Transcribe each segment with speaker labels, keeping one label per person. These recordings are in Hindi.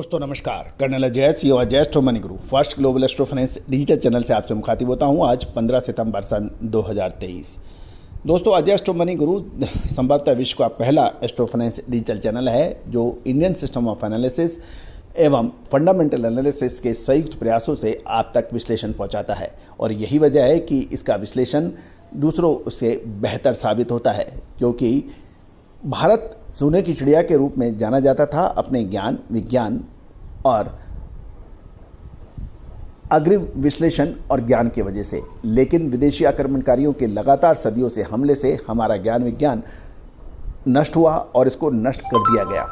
Speaker 1: दोस्तों नमस्कार, कर्नल अजय सी अजय एस्ट्रो मनी गुरु first global astro finance digital channel से आपसे मुखातिब होता हूं। आज 15 सितंबर सन 2023। दोस्तों अजय एस्ट्रो मनी गुरु संभवतः विश्व का पहला एस्ट्रो फाइनेंस डिजिटल चैनल है जो इंडियन सिस्टम ऑफ एनालिसिस एवं फंडामेंटल एनालिसिस के संयुक्त प्रयासों से आप तक विश्लेषण पहुंचाता है। और यही वजह है कि इसका विश्लेषण दूसरों से बेहतर साबित होता है, क्योंकि भारत सोने की चिड़िया के रूप में जाना जाता था अपने ज्ञान, विज्ञान और अग्रिम विश्लेषण और ज्ञान की वजह से। लेकिन विदेशी आक्रमणकारियों के लगातार सदियों से हमले से हमारा ज्ञान विज्ञान नष्ट हुआ और इसको नष्ट कर दिया गया।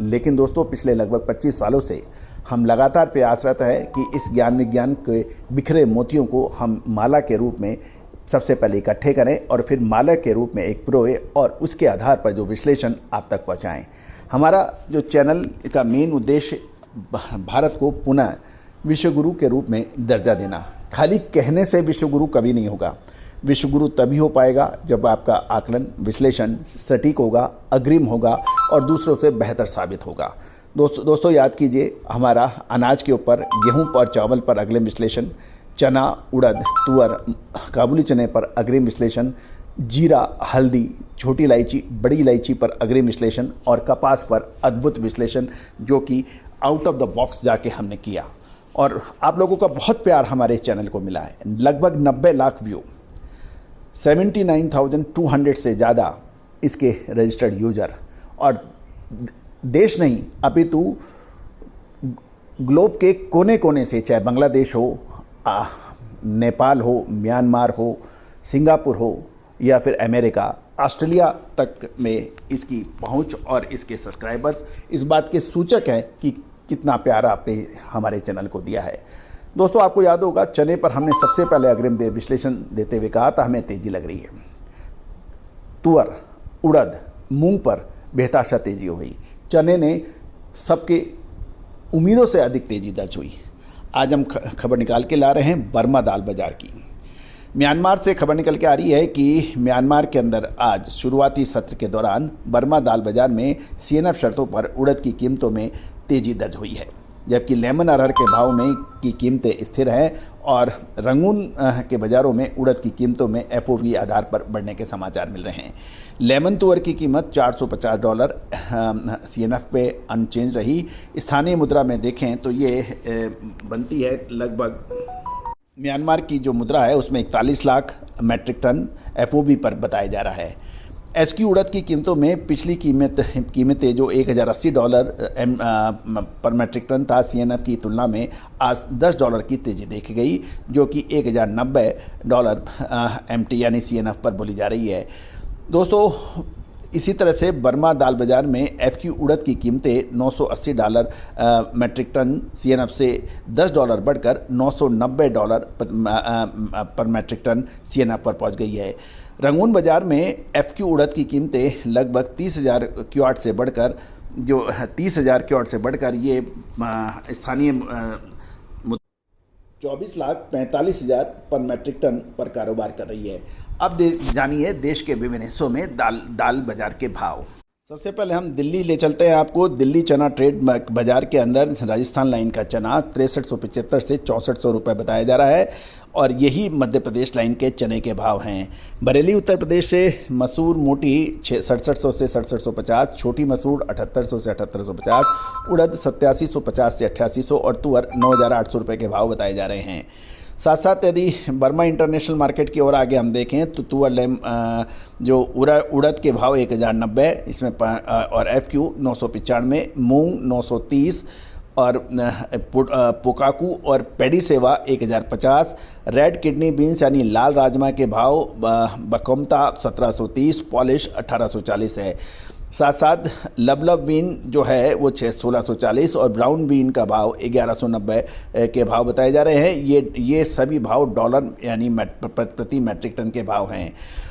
Speaker 1: लेकिन दोस्तों पिछले लगभग 25 सालों से हम लगातार प्रयासरत है कि इस ज्ञान विज्ञान के बिखरे मोतियों को हम माला के रूप में सबसे पहले इकट्ठे करें और फिर माला के रूप में एक पिरोए और उसके आधार पर जो विश्लेषण आप तक पहुंचाएं। हमारा जो चैनल का मेन उद्देश्य भारत को पुनः विश्वगुरु के रूप में दर्जा देना। खाली कहने से विश्वगुरु कभी नहीं होगा। विश्वगुरु तभी हो पाएगा जब आपका आकलन विश्लेषण सटीक होगा, अग्रिम होगा और दूसरों से बेहतर साबित होगा। दोस्तों याद कीजिए, हमारा अनाज के ऊपर, गेहूं पर, चावल पर अग्रिम विश्लेषण, चना, उड़द, तुअर, काबुली चने पर अग्रिम विश्लेषण, जीरा, हल्दी, छोटी इलायची, बड़ी इलायची पर अग्रिम विश्लेषण और कपास पर अद्भुत विश्लेषण जो कि आउट ऑफ द बॉक्स जाके हमने किया। और आप लोगों का बहुत प्यार हमारे इस चैनल को मिला है। लगभग 90 लाख व्यू, 79,200 से ज़्यादा इसके रजिस्टर्ड यूजर, और देश नहीं अपितु ग्लोब के कोने कोने से, चाहे बांग्लादेश हो, नेपाल हो, म्यांमार हो, सिंगापुर हो या फिर अमेरिका, ऑस्ट्रेलिया तक में इसकी पहुंच और इसके सब्सक्राइबर्स इस बात के सूचक हैं कि कितना प्यार आपने हमारे चैनल को दिया है। दोस्तों आपको याद होगा, चने पर हमने सबसे पहले अग्रिम विश्लेषण देते हुए कहा था हमें तेजी लग रही है। तुअर, उड़द, मूंग पर बेहताशा तेजी हो गई। चने ने सबके उम्मीदों से अधिक तेजी दर्ज हुई। आज हम खबर निकाल के ला रहे हैं बर्मा दाल बाजार की। म्यांमार से खबर निकल के आ रही है कि म्यांमार के अंदर आज शुरुआती सत्र के दौरान बर्मा दाल बाजार में सीएनएफ शर्तों पर उड़द की कीमतों में तेजी दर्ज हुई है, जबकि लेमन अरहर के भाव में की कीमतें स्थिर हैं और रंगून के बाज़ारों में उड़द की कीमतों में एफओबी आधार पर बढ़ने के समाचार मिल रहे हैं। लेमन तुअर की कीमत $450 सीएनएफ पे अनचेंज रही। स्थानीय मुद्रा में देखें तो ये बनती है लगभग, म्यांमार की जो मुद्रा है उसमें 41 लाख मैट्रिक टन एफओबी पर बताया जा रहा है। एसक्यू उड़द की कीमतों में पिछली कीमतें जो $1080 पर मैट्रिक टन था सीएनएफ की तुलना में आज $10 की तेजी देखी गई, जो कि $1090 एमटी यानी सीएनएफ पर बोली जा रही है। दोस्तों इसी तरह से बर्मा दाल बाजार में एफक्यू उड़द की कीमतें $980 मैट्रिक टन सीएनएफ से $10 बढ़कर $990 पर मैट्रिक टन सीएनएफ पर पहुंच गई है। रंगून बाजार में एफक्यू उड़द की कीमतें लगभग 30,000 क्यूआट से बढ़कर, जो 30,000 क्यूआट से बढ़कर ये स्थानीय 24,45,000 पर मैट्रिक टन पर कारोबार कर रही है। अब जानिए देश के विभिन्न हिस्सों में दाल बाजार के भाव। सबसे पहले हम दिल्ली ले चलते हैं आपको। दिल्ली चना ट्रेड बाजार के अंदर राजस्थान लाइन का चना 6375 से 6400 रुपये बताया जा रहा है और यही मध्य प्रदेश लाइन के चने के भाव हैं। बरेली उत्तर प्रदेश से मसूर मोटी 6700 से 6750, छोटी मसूर 7800 से 7850, उड़द 8750 से 8800 और तुअर 9800 रुपये के भाव बताए जा रहे हैं। साथ साथ यदि बर्मा इंटरनेशनल मार्केट की ओर आगे हम देखें तो तुअर जो उड़द के भाव 1090 इसमें और एफक्यू 995, मूंग 930 और पोकाकू और पेडी सेवा 1050, रेड किडनी बीन्स यानी लाल राजमा के भाव बकोमता 1730, पॉलिश 1840 है। साथ साथ लबलब बीन जो है वो 1640 और ब्राउन बीन का भाव 1190 के भाव बताए जा रहे हैं। ये सभी भाव डॉलर यानी प्रति मैट्रिक टन के भाव हैं।